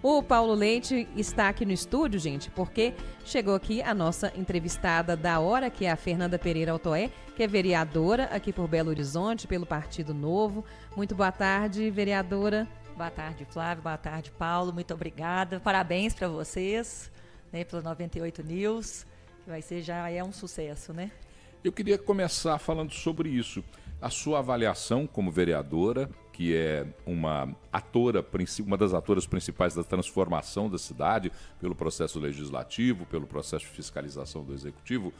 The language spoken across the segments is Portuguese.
O Paulo Leite está aqui no estúdio, gente, porque chegou aqui a nossa entrevistada da hora, que é a Fernanda Pereira Altoé, que é vereadora aqui por Belo Horizonte, pelo Partido Novo. Muito boa tarde, vereadora. Boa tarde, Flávio. Boa tarde, Paulo. Muito obrigada. Parabéns para vocês, né, pelo 98 News, que vai ser, já é um sucesso, né? Eu queria começar falando sobre isso. A sua avaliação como vereadora, que é uma das atoras principais da transformação da cidade, pelo processo legislativo, pelo processo de fiscalização do executivo,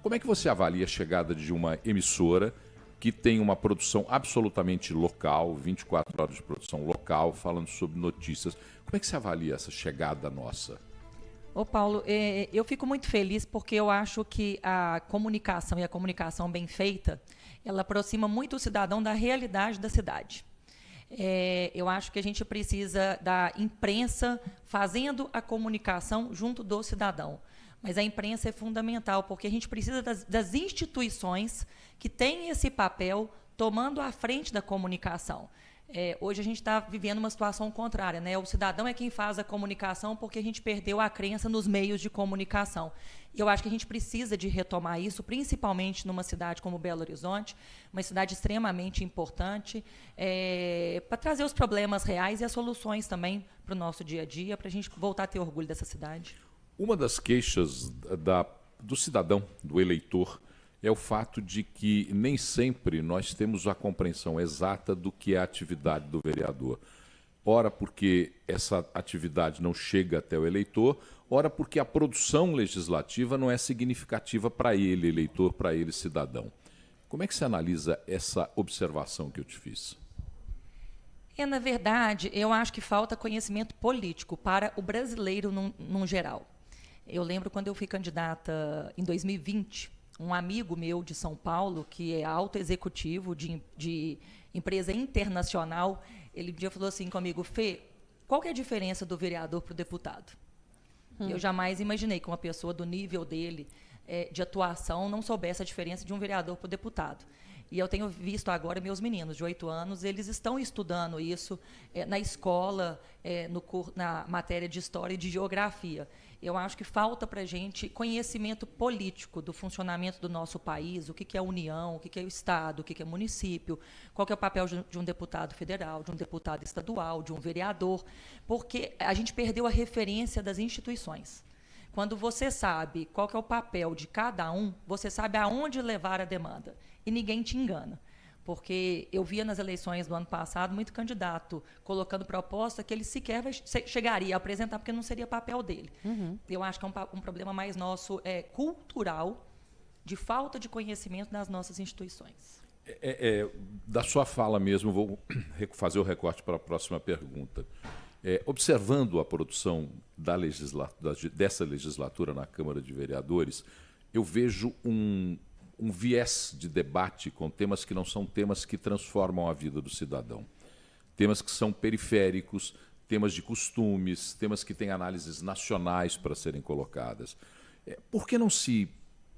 como é que você avalia a chegada de uma emissora que tem uma produção absolutamente local, 24 horas de produção local, falando sobre notícias? Como é que você avalia essa chegada nossa? Ô Paulo, eu fico muito feliz porque eu acho que a comunicação, e a comunicação bem feita, ela aproxima muito o cidadão da realidade da cidade. Eu acho que a gente precisa da imprensa fazendo a comunicação junto do cidadão. Mas a imprensa é fundamental, porque a gente precisa das instituições que têm esse papel tomando a frente da comunicação. Hoje a gente está vivendo uma situação contrária, né? O cidadão é quem faz a comunicação porque a gente perdeu a crença nos meios de comunicação. E eu acho que a gente precisa de retomar isso, principalmente numa cidade como Belo Horizonte, uma cidade extremamente importante, para trazer os problemas reais e as soluções também para o nosso dia a dia, para a gente voltar a ter orgulho dessa cidade. Uma das queixas do cidadão, do eleitor, é o fato de que nem sempre nós temos a compreensão exata do que é a atividade do vereador. Ora porque essa atividade não chega até o eleitor, ora porque a produção legislativa não é significativa para ele, eleitor, para ele, cidadão. Como é que você analisa essa observação que eu te fiz? Na verdade, eu acho que falta conhecimento político para o brasileiro num geral. Eu lembro quando eu fui candidata em 2020, um amigo meu de São Paulo, que é alto executivo de empresa internacional, ele um dia falou assim comigo: Fê, qual que é a diferença do vereador para o deputado? Eu jamais imaginei que uma pessoa do nível dele, de atuação, não soubesse a diferença de um vereador para o deputado. E eu tenho visto agora meus meninos de 8 anos, eles estão estudando isso na escola, na matéria de História e de Geografia. Eu acho que falta para a gente conhecimento político do funcionamento do nosso país, o que é a União, o que é o Estado, o que é o município, qual que é o papel de um deputado federal, de um deputado estadual, de um vereador, porque a gente perdeu a referência das instituições. Quando você sabe qual que é o papel de cada um, você sabe aonde levar a demanda. E ninguém te engana. Porque eu via nas eleições do ano passado muito candidato colocando proposta que ele sequer chegaria a apresentar, porque não seria papel dele. Eu acho que é um problema mais nosso, cultural, de falta de conhecimento das nossas instituições. Da sua fala mesmo, vou fazer o recorte para a próxima pergunta. Observando a produção dessa legislatura na Câmara de Vereadores, eu vejo um viés de debate com temas que não são temas que transformam a vida do cidadão. Temas que são periféricos, temas de costumes, temas que têm análises nacionais para serem colocadas. Por que não se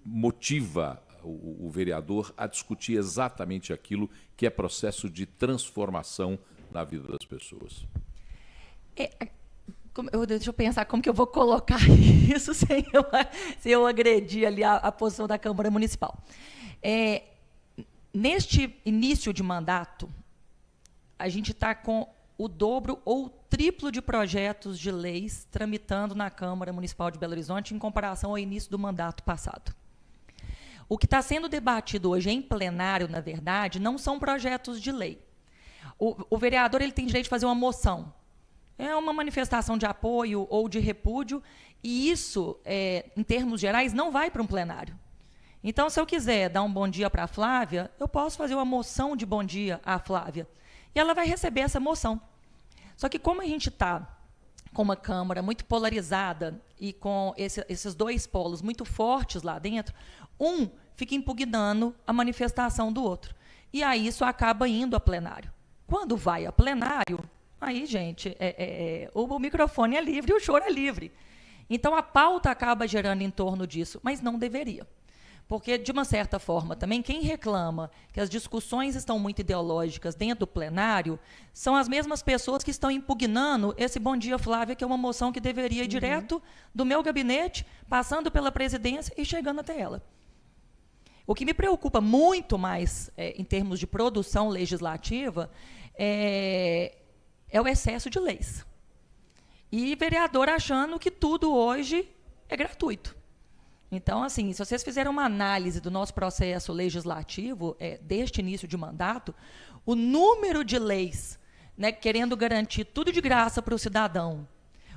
motiva o vereador a discutir exatamente aquilo que é processo de transformação na vida das pessoas? Deixa eu pensar como que eu vou colocar isso sem eu agredir ali a posição da Câmara Municipal. Neste início de mandato, a gente está com o dobro ou triplo de projetos de leis tramitando na Câmara Municipal de Belo Horizonte em comparação ao início do mandato passado. O que está sendo debatido hoje em plenário, na verdade, não são projetos de lei. O vereador ele tem direito de fazer uma moção. É uma manifestação de apoio ou de repúdio, e isso, em termos gerais, não vai para um plenário. Então, se eu quiser dar um bom dia para a Flávia, eu posso fazer uma moção de bom dia à Flávia, e ela vai receber essa moção. Só que como a gente está com uma Câmara muito polarizada e com esses dois polos muito fortes lá dentro, um fica impugnando a manifestação do outro. E aí isso acaba indo a plenário. Quando vai a plenário, aí, gente, o microfone é livre e o choro é livre. Então, a pauta acaba gerando em torno disso, mas não deveria. Porque, de uma certa forma, também, quem reclama que as discussões estão muito ideológicas dentro do plenário são as mesmas pessoas que estão impugnando esse Bom Dia, Flávia, que é uma moção que deveria ir direto do meu gabinete, passando pela presidência e chegando até ela. O que me preocupa muito mais, em termos de produção legislativa, é o excesso de leis. E vereador achando que tudo hoje é gratuito. Então, assim, se vocês fizerem uma análise do nosso processo legislativo, deste início de mandato, o número de leis, né, querendo garantir tudo de graça para o cidadão,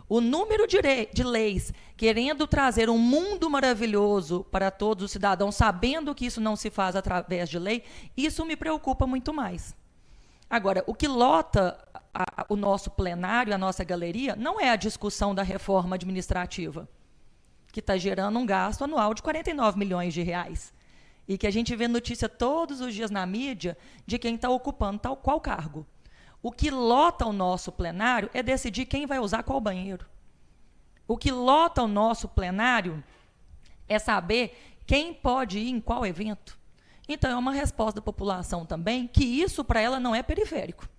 o número de leis querendo trazer um mundo maravilhoso para todos os cidadãos, sabendo que isso não se faz através de lei, isso me preocupa muito mais. Agora, o que lota o nosso plenário, a nossa galeria, não é a discussão da reforma administrativa, que está gerando um gasto anual de 49 milhões de reais. E que a gente vê notícia todos os dias na mídia de quem está ocupando tal qual cargo. O que lota o nosso plenário é decidir quem vai usar qual banheiro. O que lota o nosso plenário é saber quem pode ir em qual evento. Então, é uma resposta da população também que isso para ela não é periférico.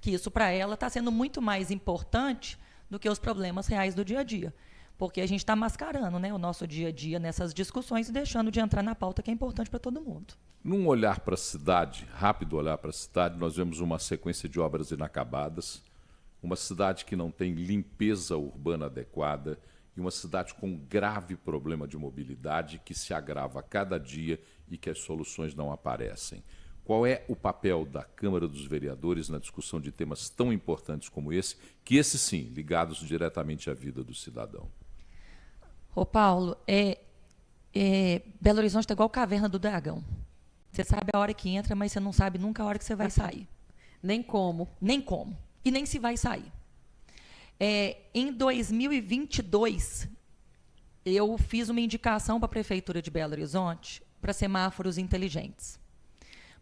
Que isso para ela está sendo muito mais importante do que os problemas reais do dia a dia. Porque a gente está mascarando, né, o nosso dia a dia nessas discussões e deixando de entrar na pauta que é importante para todo mundo. Num olhar para a cidade, rápido olhar para a cidade, nós vemos uma sequência de obras inacabadas, uma cidade que não tem limpeza urbana adequada e uma cidade com grave problema de mobilidade que se agrava a cada dia e que as soluções não aparecem. Qual é o papel da Câmara dos Vereadores na discussão de temas tão importantes como esse, que esses sim, ligados diretamente à vida do cidadão? Ô Paulo, Belo Horizonte está igual a Caverna do Dragão. Você sabe a hora que entra, mas você não sabe nunca a hora que você vai sair. Nem como. Nem como. E nem se vai sair. Em 2022, eu fiz uma indicação para a Prefeitura de Belo Horizonte para semáforos inteligentes.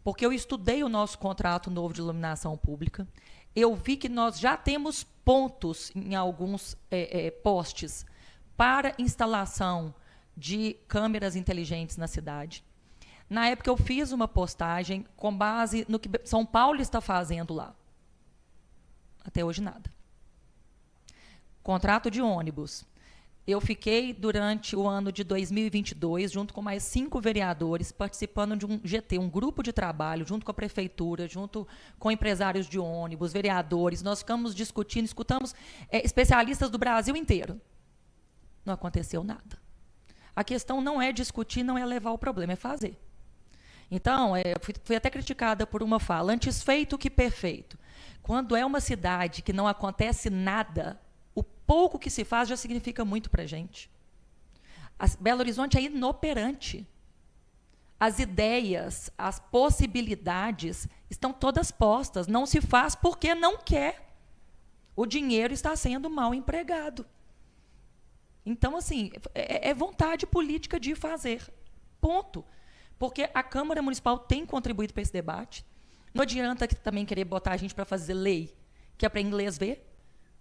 Porque eu estudei o nosso contrato novo de iluminação pública, eu vi que nós já temos pontos em alguns postes para instalação de câmeras inteligentes na cidade. Na época, eu fiz uma postagem com base no que São Paulo está fazendo lá. Até hoje, nada. Contrato de ônibus. Eu fiquei, durante o ano de 2022, junto com mais 5 vereadores, participando de um GT, um grupo de trabalho, junto com a prefeitura, junto com empresários de ônibus, vereadores. Nós ficamos discutindo, escutamos especialistas do Brasil inteiro. Não aconteceu nada. A questão não é discutir, não é levar o problema, é fazer. Então, fui até criticada por uma fala, antes feito que perfeito. Quando é uma cidade que não acontece nada, o pouco que se faz já significa muito para a gente. Belo Horizonte é inoperante. As ideias, as possibilidades estão todas postas. Não se faz porque não quer. O dinheiro está sendo mal empregado. Então, assim, é vontade política de fazer. Ponto. Porque a Câmara Municipal tem contribuído para esse debate. Não adianta também querer botar a gente para fazer lei, que é para inglês ver,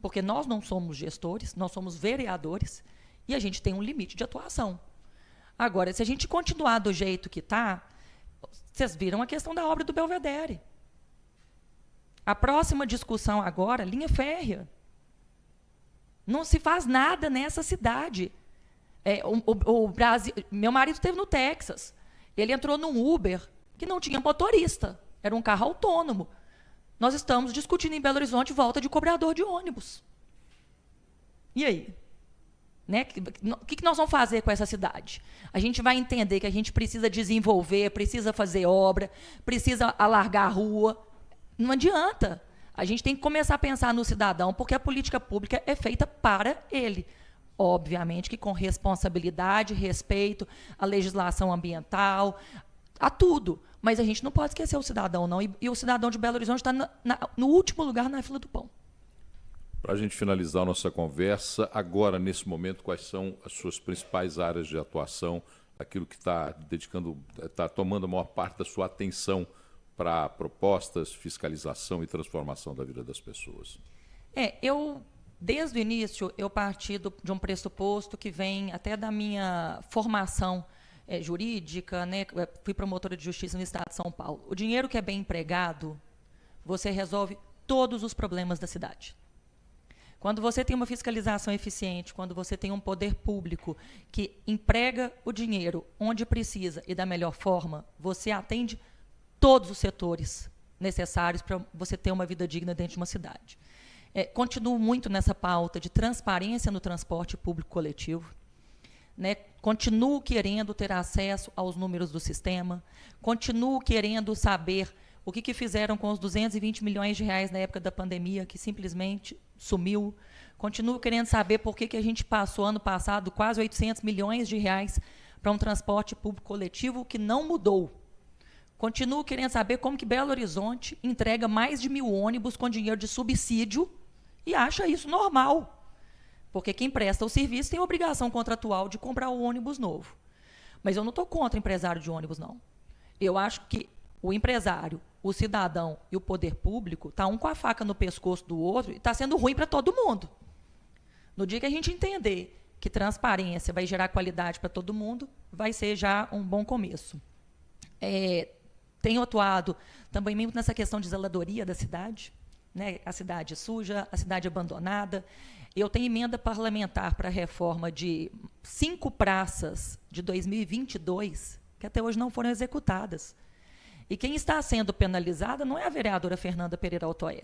porque nós não somos gestores, nós somos vereadores, e a gente tem um limite de atuação. Agora, se a gente continuar do jeito que está, vocês viram a questão da obra do Belvedere. A próxima discussão agora, linha férrea. Não se faz nada nessa cidade. O Brasil, meu marido esteve no Texas. Ele entrou num Uber que não tinha motorista. Era um carro autônomo. Nós estamos discutindo em Belo Horizonte volta de cobrador de ônibus. E aí? Né? O que nós vamos fazer com essa cidade? A gente vai entender que a gente precisa desenvolver, precisa fazer obra, precisa alargar a rua. Não adianta. A gente tem que começar a pensar no cidadão, porque a política pública é feita para ele. Obviamente que com responsabilidade, respeito à legislação ambiental, a tudo. Mas a gente não pode esquecer o cidadão, não. E o cidadão de Belo Horizonte está no último lugar na fila do pão. Para a gente finalizar a nossa conversa, agora, nesse momento, quais são as suas principais áreas de atuação, aquilo que está tomando a maior parte da sua atenção para propostas, fiscalização e transformação da vida das pessoas? Desde o início, eu parti de um pressuposto que vem até da minha formação jurídica, né? Fui promotora de justiça no estado de São Paulo. O dinheiro que é bem empregado, você resolve todos os problemas da cidade. Quando você tem uma fiscalização eficiente, quando você tem um poder público que emprega o dinheiro onde precisa e da melhor forma, você atende todos os setores necessários para você ter uma vida digna dentro de uma cidade. Continuo muito nessa pauta de transparência no transporte público coletivo. Né? Continuo querendo ter acesso aos números do sistema, continuo querendo saber o que fizeram com os 220 milhões de reais na época da pandemia, que simplesmente sumiu. Continuo querendo saber por que a gente passou, ano passado, quase 800 milhões de reais para um transporte público coletivo que não mudou. Continuo querendo saber como que Belo Horizonte entrega mais de 1.000 ônibus com dinheiro de subsídio e acha isso normal. Porque quem presta o serviço tem a obrigação contratual de comprar o ônibus novo. Mas eu não estou contra empresário de ônibus, não. Eu acho que o empresário, o cidadão e o poder público estão um com a faca no pescoço do outro e está sendo ruim para todo mundo. No dia que a gente entender que transparência vai gerar qualidade para todo mundo, vai ser já um bom começo. Tenho atuado também muito nessa questão de zeladoria da cidade, né? A cidade suja, a cidade abandonada. Eu tenho emenda parlamentar para a reforma de 5 praças de 2022 que até hoje não foram executadas. E quem está sendo penalizada não é a vereadora Fernanda Pereira Altoé.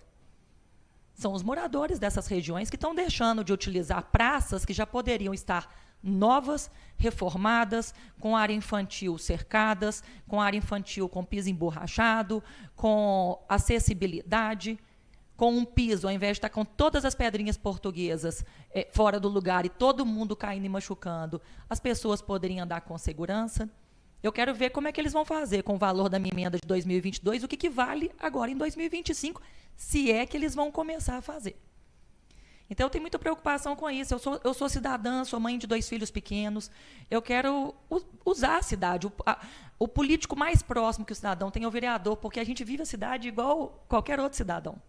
São os moradores dessas regiões que estão deixando de utilizar praças que já poderiam estar novas, reformadas, com área infantil cercadas, com área infantil com piso emborrachado, com acessibilidade, com um piso, ao invés de estar com todas as pedrinhas portuguesas fora do lugar e todo mundo caindo e machucando, as pessoas poderiam andar com segurança. Eu quero ver como é que eles vão fazer com o valor da minha emenda de 2022, o que vale agora em 2025, se é que eles vão começar a fazer. Então, eu tenho muita preocupação com isso. Eu sou cidadã, sou mãe de 2 filhos pequenos. Eu quero usar a cidade. O político mais próximo que o cidadão tem é o vereador, porque a gente vive a cidade igual qualquer outro cidadão.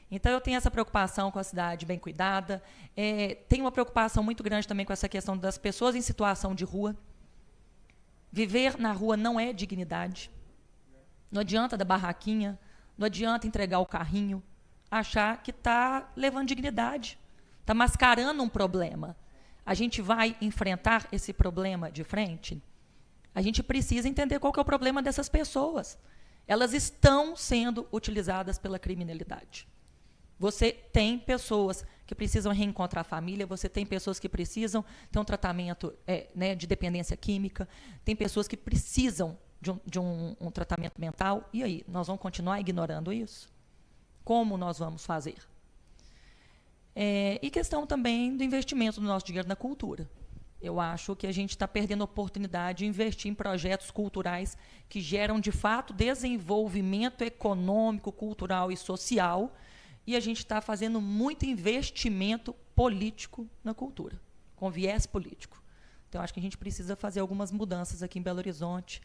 Então, eu tenho essa preocupação com a cidade bem cuidada. Tenho uma preocupação muito grande também com essa questão das pessoas em situação de rua. Viver na rua não é dignidade. Não adianta dar barraquinha, não adianta entregar o carrinho, achar que está levando dignidade, está mascarando um problema. A gente vai enfrentar esse problema de frente? A gente precisa entender qual que é o problema dessas pessoas. Elas estão sendo utilizadas pela criminalidade. Você tem pessoas que precisam reencontrar a família, você tem pessoas que precisam ter um tratamento de dependência química, tem pessoas que precisam de um tratamento mental. E aí, nós vamos continuar ignorando isso? Como nós vamos fazer? E questão também do investimento do nosso dinheiro na cultura. Eu acho que a gente está perdendo a oportunidade de investir em projetos culturais que geram, de fato, desenvolvimento econômico, cultural e social, e a gente está fazendo muito investimento político na cultura, com viés político. Então, acho que a gente precisa fazer algumas mudanças aqui em Belo Horizonte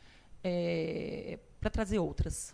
para trazer outras.